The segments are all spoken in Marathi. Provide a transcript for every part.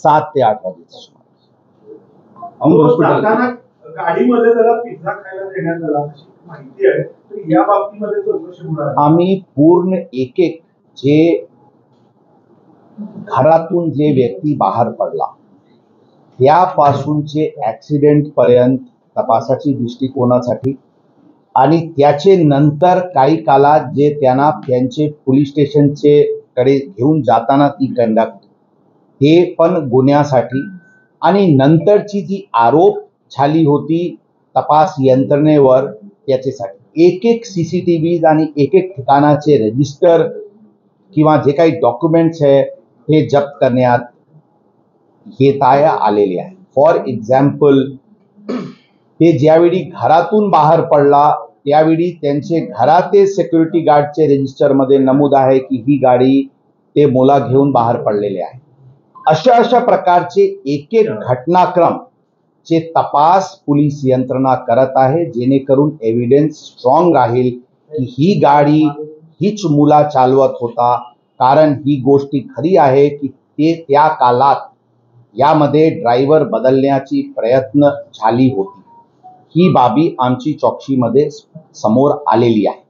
7 ते 8 वाजेचा गाडीमध्ये त्याला पिझ्झा खायला देण्यात आला अशी माहिती आहे, तर या बाबतीमध्ये चौकशी होणार. आम्ही पूर्ण एक जे घरातून जे व्यक्ती बाहेर पडला त्यापासूनचे ऍक्सिडेंट पर्यंत तपासाची दृष्टिकोनासाठी आणि त्याचे नंतर काही काळात जे त्यांना त्यांचे पोलीस स्टेशनचे कडे घेऊन जाताना ती कंडक्ट ते पण गुन्ह्यासाठी आणि नंतरची जी आरोप झाली होती तपास यंत्रणेवर त्याच्यासाठी एक सीसीटीव्ही आणि एक ठिकाणाचे रजिस्टर किंवा जे काही डॉक्युमेंट्स आहे हे जप्त करण्यात येत आलेले आहे. फॉर एक्झाम्पल ते ज्यावेळी घरातून बाहेर पडला त्यावेळी त्यांचे घराते सिक्युरिटी गार्डचे रजिस्टरमध्ये नमूद आहे की ही गाडी ते मुला घेऊन बाहेर पडलेले आहे. अशा प्रकारचे एक घटनाक्रम चे तपास पोलीस यंत्रणा करत आहे जेणेकरून एव्हिडन्स स्ट्रॉंग राहील की ही गाडी हीच मुला चालवत होता. कारण ही गोष्टी खरी आहे की ते त्या काळात यामध्ये ड्रायव्हर बदलण्याची प्रयत्न झाली होती. ही बाबी आमची चौकशीमध्ये समोर आलेली आहे.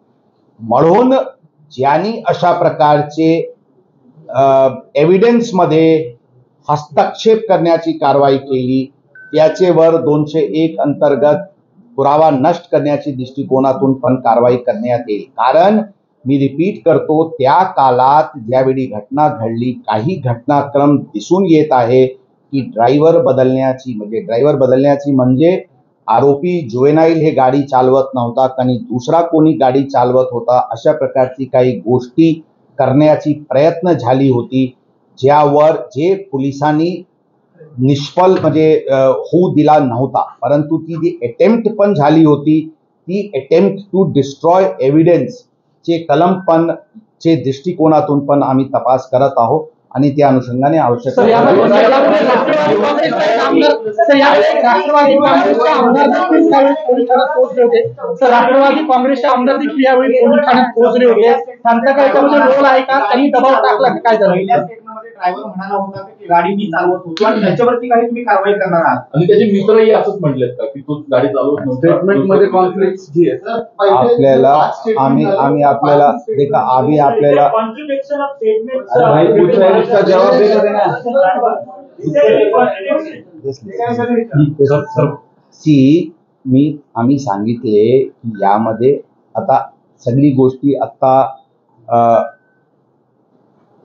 म्हणून ज्यांनी अशा प्रकारचे एव्हिडन्स मध्ये हस्तक्षेप करण्याची कारवाई केली त्याचेवर 201 अंतर्गत पुरावा नष्ट करण्याची दृष्टिकोनातून पण कारवाई करण्यात येईल. कारण मी रिपीट करतो त्या काळात ज्यावेळी घटना घडली काही घटनाक्रम दिसून येत आहे की ड्रायव्हर बदलण्याची म्हणजे आरोपी जुवेनाईल हे गाडी चालवत नव्हता आणि दुसरा कोणी गाडी चालवत होता. अशा प्रकारची काही गोष्टी करण्याची प्रयत्न झाली होती ज्यावर जे पोलिसांनी निष्फळ म्हणजे होऊ दिला नव्हता. परंतु ती जी अटेम्प्ट पण झाली होती ती अटेम्प्ट टू डिस्ट्रॉय एव्हिडन्स चे कलम पण चे दृष्टिकोनातून पण आम्ही तपास करत आहोत आणि त्या अनुषंगाने आवश्यक राष्ट्रवादी काँग्रेसचे आमदार देखील यावेळी पोलीस ठाण्यात पोहोचले होते. त्यांचा काय त्यामध्ये रोल आहे का? त्यांनी दबाव टाकला की काय झालं? ड्रायव्हर म्हणाला होता की गाडी मी चालवत होतो आणि त्याच्यावरती काही तुम्ही कारवाई करणार आहात आणि त्याचे मित्रही असंच म्हटलेत का की तू गाडी चालवत नव्हता. स्टेटमेंट मध्ये कॉन्फ्लिक्ट जी आहे आपल्याला आम्ही आपल्याला देखा आम्ही आपल्याला आम्ही सांगितले की यामध्ये आता सगळी गोष्टी आता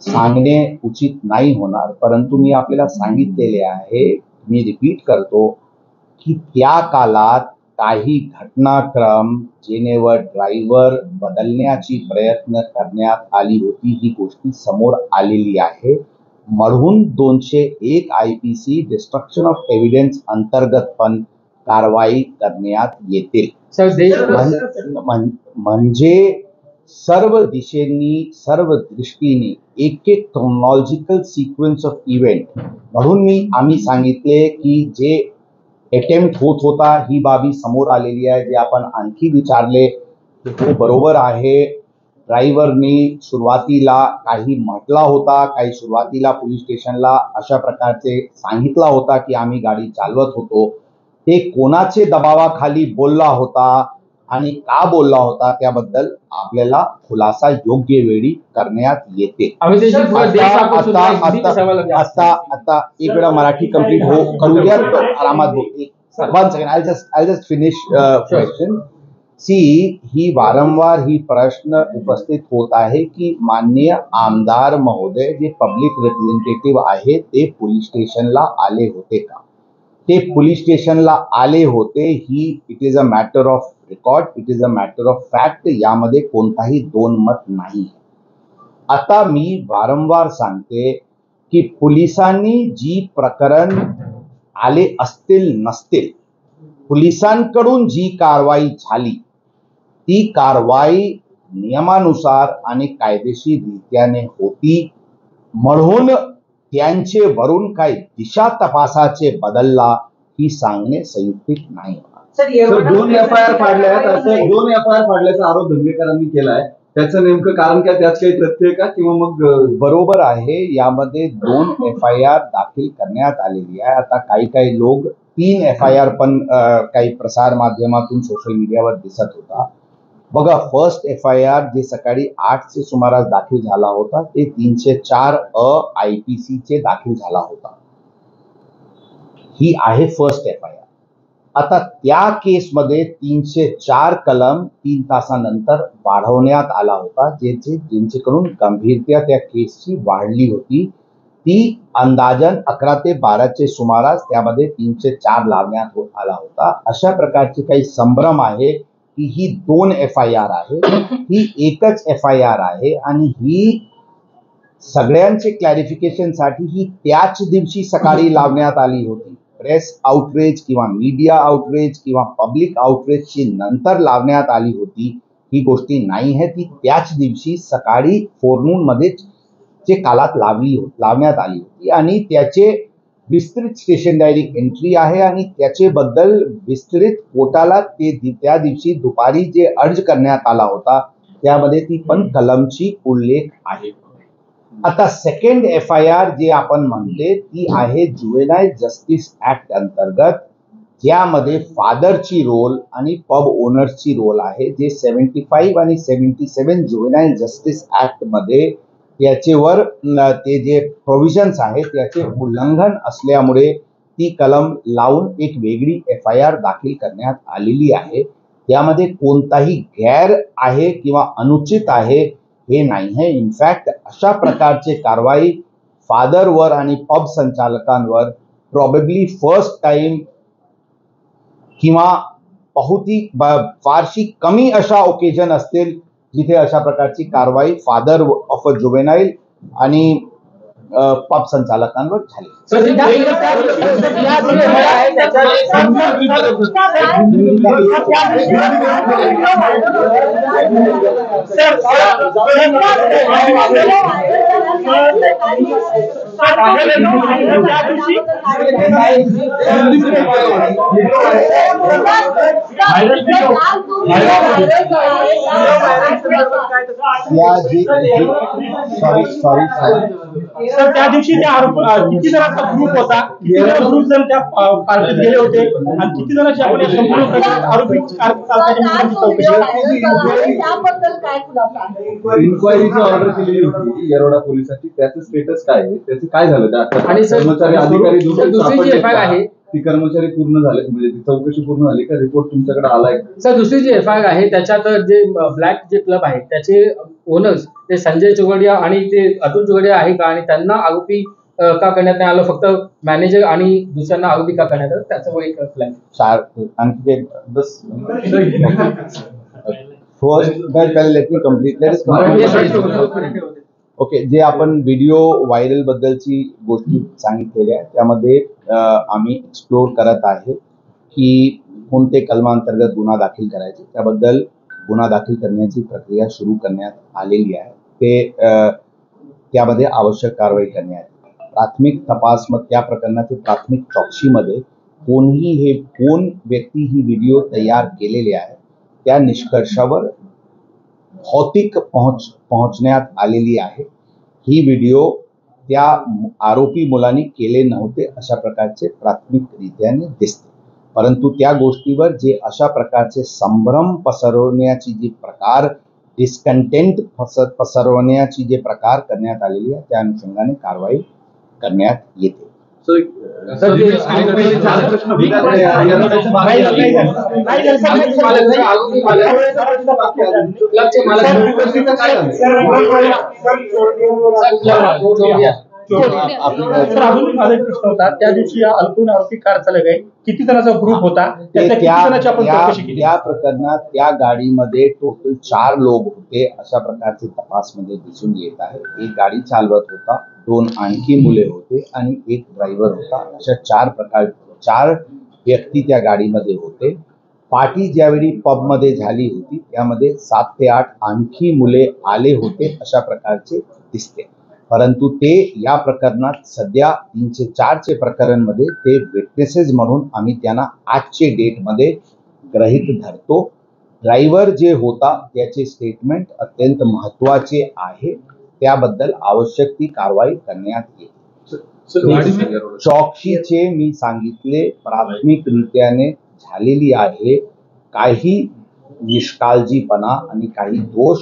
सांगणे उचित नाही होणार. परंतु मी आपल्याला सांगितलेले आहे, मी रिपीट करतो की त्या काळात काही घटनाक्रम जेनेवर ड्रायव्हर बदलण्याची प्रयत्न करण्यात आली होती ही गोष्टी समोर आलेली आहे. म्हणून 201 IPC डिस्ट्रक्शन ऑफ एव्हिडन्स अंतर्गत पण कारवाई करण्यात येतील. म्हणजे सर्व दिशेंनी सर्व दृष्टीने एक क्रोनॉलॉजिकल सिक्वेन्स ऑफ इव्हेंट म्हणून आम्ही सांगितले की जे अटेम्प्ट होत होता ही बाबी समोर आलेली आहे. जे आपण आणखी विचारले तो बरोबर आहे. ड्रायव्हरनी सुरुवातीला काही म्हटला होता, काही सुरुवातीला पोलीस स्टेशनला अशा प्रकारचे सांगितला होता की आम्ही गाडी चालवत होतो. ते कोणाचे दबावाखाली बोलला होता आणि का बोलला होता त्याबद्दल आपल्याला खुलासा योग्य वेळी करण्यात येते. आता एक वेळा मराठी कंप्लीट करू द्या आरामात. 1 second I just finish question. ही वारंवार ही प्रश्न उपस्थित होत आहे की माननीय आमदार महोदय जे पब्लिक रिप्रेझेंटेटिव्ह आहे ते पोलीस स्टेशनला आले होते का? ते पोलीस स्टेशनला आले होते. It is a matter of record, it is a matter of fact. यामध्ये कोणताही दोन मत नाही. आता मी वारंवार सांगते की पोलिसांनी जी प्रकरण आले असतील नसतील पोलिसांकडून जी कारवाई झाली ती कारवाई नियमानुसार आणि कायदेशीर रीत्याने होती. म्हणून त्यांचे वरून काही दिशा तपासाचे बदलला ही सांगणे संयुक्तिक नाही. 2 FIR फाडल्यात, असं 2 FIR फाडल्याचा आरोप धंगेकरांनी केलाय. त्याचं नेमकं कारण काय, त्यात काही तथ्य आहे का, किंवा मग बरोबर आहे, यामध्ये 2 FIR दाखल करण्यात आलेली आहे. आता काही लोक 3 FIR पण काही प्रसार माध्यमातून सोशल मीडियावर दिसत होता. बघा, फर्स्ट FIR जे सकाळी 8चे सुमारास दाखल झाला होता ते 304 IPC चे दाखल झाला होता. ही आहे फर्स्ट FIR. आता त्या केसमध्ये 304 कलम 3 तासानंतर वाढवण्यात आला होता, ज्यांच्याकडून गंभीरता त्या केसची वाढली होती. ती अंदाजन 11 ते 12चे सुमारास त्यामध्ये 304 लावण्यात आला होता. अशा प्रकारचे काही संभ्रम आहे की ही 2 FIR आहे, ही एकच FIR आहे आणि ही सगळ्यांचे क्लॅरिफिकेशनसाठी ही त्याच दिवशी सकाळी लावण्यात आली होती. प्रेस आउटरीच किंवा मीडिया आउटरीच किंवा पब्लिक आउटरीचची नंतर लावण्यात आली होती ही गोष्टी नाही आहे. ती त्याच दिवशी सकाळी फोरनूनमध्ये चे कालात लावण्यात आली होती आणि त्याचे विस्तृत स्टेशन डायरी एंट्री आहे आणि त्याचे बद्दल विस्तृत कोर्टाला त्या दिवशी दुपारी जे अर्ज करण्यात आला होता त्यामध्ये ती पण कलमची उल्लेख आहे. आता सेकंड FIR जे आपण म्हणते ती आहे जुवेनाईल जस्टिस ऍक्ट अंतर्गत, ज्यामध्ये फादरची रोल आणि पब ओनर्सची रोल आहे. जे 75 आणि 77 जुवेनाईल जस्टिस ऍक्ट मध्ये त्याच्यावर ते जे प्रोव्हिजन्स आहेत त्याचे उल्लंघन असल्यामुळे ती कलम लावून एक वेगळी FIR दाखल करण्यात आलेली आहे. त्यामध्ये कोणताही गैर आहे किंवा अनुचित आहे हे नाही आहे. इनफॅक्ट अशा प्रकारचे कारवाई फादरवर आणि पब संचालकांवर प्रॉबेबली फर्स्ट टाइम किंवा फारशी कमी अशा ओकेजन असतील जिथे अशा प्रकारची कारवाई फादर ऑफ अ जुवेनाईल आणि पब संचालकांवर झाली. तर त्या दिवशी किती जणांचा ग्रुप होता, किती ग्रुप जण त्या पार्टीत गेले होते आणि किती जणांची आपण संपूर्ण आरोपी इन्क्वायरीची ऑर्डर केलेली होती येरवडा पोलिसांची, त्याचं स्टेटस काय आहे, त्याचं काय झालं? आणि कर्मचारी अधिकारी दुसरी FIR आहे ती कर्मचारी पूर्ण झाले, म्हणजे ती चौकशी पूर्ण झाली का? रिपोर्ट तुमच्याकडे आलाय? सर, दुसरी जी FIR आहे त्याच्यात जे ब्लॅक जे क्लब आहे त्याचे ओनर्स ते संजय चोगडिया आणि ते अतुल चोगडिया आहे का, आणि त्यांना आरोपी का करण्यात नाही आलं, फक्त मॅनेजर आणि दुसऱ्यांना आरोपी का करण्यात आलं, त्याचं एक प्लॅन. आणखी लेट मी कंप्लीट. ओके, जे आपण व्हिडिओ व्हायरल बद्दलची गोष्टी सांगितलेल्या त्यामध्ये आम्ही एक्सप्लोर करत आहे की कोणते कलमांतर्गत गुन्हा दाखल करायचे, त्याबद्दल गुन्हा दाखल करण्याची प्रक्रिया सुरू करण्यात आलेली आहे. त्यामध्ये आवश्यक कारवाई करण्यात. प्राथमिक तपास मग त्या प्रकरणाचे प्राथमिक चौकशीमध्ये कोण व्यक्ती ही व्हिडिओ तयार केलेली आहे त्या निष्कर्षावर भौतिक पोहोचण्यात आलेली आहे. ही व्हिडिओ त्या आरोपी मुलांनी केले नव्हते अशा प्रकारचे प्राथमिकरित्याने दिसते, परंतु त्या गोष्टीवर जे अशा प्रकारचे संभ्रम पसरवण्याची जी प्रकार डिस्कंटेंट पसरवण्याची जे प्रकार करण्यात आलेली आहे त्या अनुषंगाने कारवाई करण्यात येते. अजून माझा प्रश्न होता, त्या दिवशी अल्पवयीन आरोपी कार चालक आहे, किती जणांचा ग्रुप होता, त्या प्रकरणात त्या गाडीमध्ये टोटल 4 लोक होते अशा प्रकारचे तपासमध्ये दिसून येत आहे. एक गाडी चालवत होता, 2 आणखी मुले होते आणि एक ड्रायव्हर होता. अशा 4 व्यक्ती त्या गाडीमध्ये होते. पार्टी ज्यावेळी पबमध्ये झाली होती त्यामध्ये 7 ते 8 आणखी मुले आले होते अशा प्रकारचे दिसते, परंतु ते या प्रकरणात सध्या 304 प्रकरणमध्ये ते विटनेसेस म्हणून आम्ही त्यांना आजचे डेटमध्ये गृहीत धरतो ड्रायव्हर जे होता त्याचे स्टेटमेंट अत्यंत महत्वाचे आहे, त्याबद्दल आवश्यक ती कारवाई करण्यात येईल. चौकशीचे मी सांगितले प्राथमिकरित्याने झालेली आहे. काही निष्काळजीपणा आणि काही दोष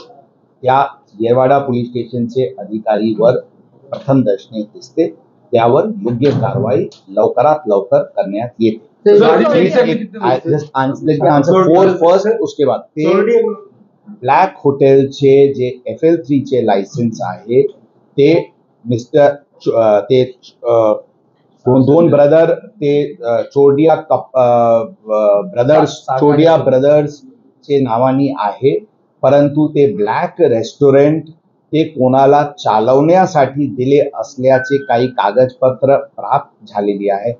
त्या येरवाडा पोलीस स्टेशनचे अधिकारीवर प्रथम दर्शनी दिसते, त्यावर योग्य कारवाई लवकरात लवकर करण्यात येते. उसके बाद ते ब्लॅक हॉटेलचे जे FL3 लायसन्स आहे ते मिस्टर ते दोन ब्रदर ते चोरडिया ब्रदर्स चे नावानी आहे, परंतु ते ब्लॅक रेस्टॉरंट ते कोणाला चालवण्यासाठी दिले असल्याचे काही कागदपत्र प्राप्त झालेली आहे,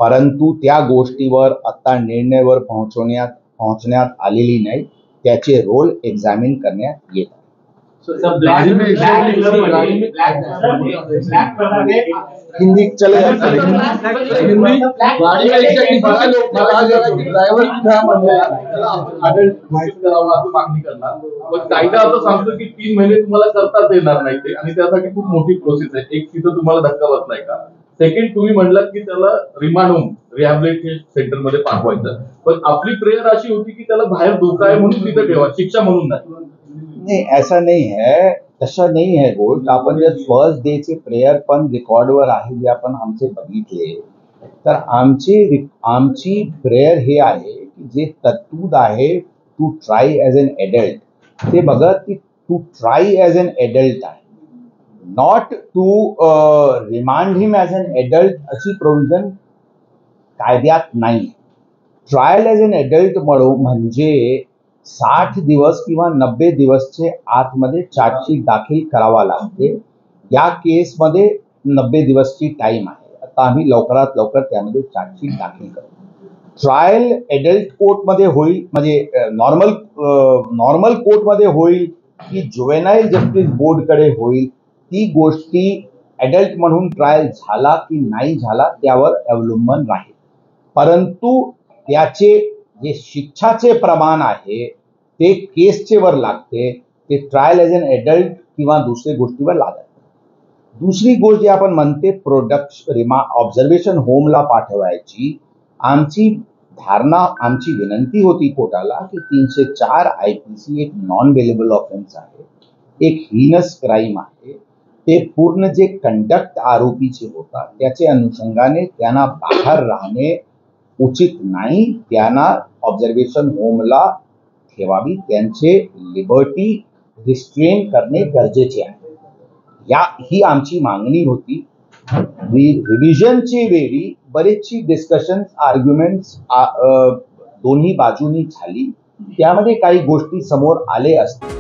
परंतु त्या गोष्टीवर आता निर्णयावर पोहोचण्यात आलेली नाही. त्याचे रोल एक्झामिन करण्यात येत. हिंदी चले मागणी करणार, पण कायदा असं सांगतो की 3 महिने तुम्हाला करताच येणार नाही ते, आणि त्यासाठी खूप मोठी प्रोसेस आहे. एक तिथं तुम्हाला धक्का बसलाय का? सेकंड, तुम्ही म्हणलात की त्याला रिमांड होम रिहॅबिलिटेशन सेंटर मध्ये पाठवायचं, पण आपली प्रेयर अशी होती की त्याला बाहेर धोका आहे म्हणून तिथं ठेवा, शिक्षा म्हणून नाही. ऐसा नहीं है, तसा नाही है गोष्ट. आपण जर फर्स्ट डे चे प्रेयर पण रेकॉर्डवर आहे, जे आपण आमचे बघितले, तर आमची प्रेयर हे आहे की जे तरतूद आहे to try as an adult, ते बघा की to try as an adult आहे, not to remand him as an adult अशी प्रोव्हिजन कायद्यात नाही. ट्रायल ॲज एन एडल्ट म्हणजे 60 दिवस किंवा 90 दिवसचे आतमध्ये चार्जशीट दाखल करावा लागते. या केसमध्ये 90 दिवसची टाइम आहे. आता आम्ही लवकरात लवकर त्यामध्ये चार्जशीट दाखल करू. ट्रायल एडल्ट कोर्टमध्ये होईल, म्हणजे नॉर्मल कोर्टमध्ये होईल की जुवेनाईल जस्टिस बोर्डकडे होईल, ती गोष्टी एडल्ट म्हणून ट्रायल झाला की नाही झाला त्यावर अवलंबून राहील. परंतु त्याचे जे शिक्षाचे प्रमाण आहे ते केसचे वर लागते, ते ट्रायल एज एन एडल्ट किंवा दुसऱ्या गोष्टीवर लागत. दुसरी गोष्ट जी आपण म्हणते ऑब्झर्वेशन होमला पाठवायची, आमची विनंती होती कोर्टाला की 304 IPC एक नॉन बेलेबल ऑफेन्स आहे, एक हिनस क्राईम आहे. ते पूर्ण जे कंडक्ट आरोपीचे होता त्याचे अनुषंगाने त्यांना बाहेर राहणे उचित नाही, त्यांना ऑब्झर्वेशन होमला ठेवावी, त्यांचे लिबर्टी रिस्ट्रेन करणे गरजेचे आहे. ही आमची मागणी होती. रिव्हिजनची वेळी बरेचशी डिस्कशन आर्ग्युमेंट्स दोन्ही बाजूनी झाली, त्यामध्ये काही गोष्टी समोर आले असतील.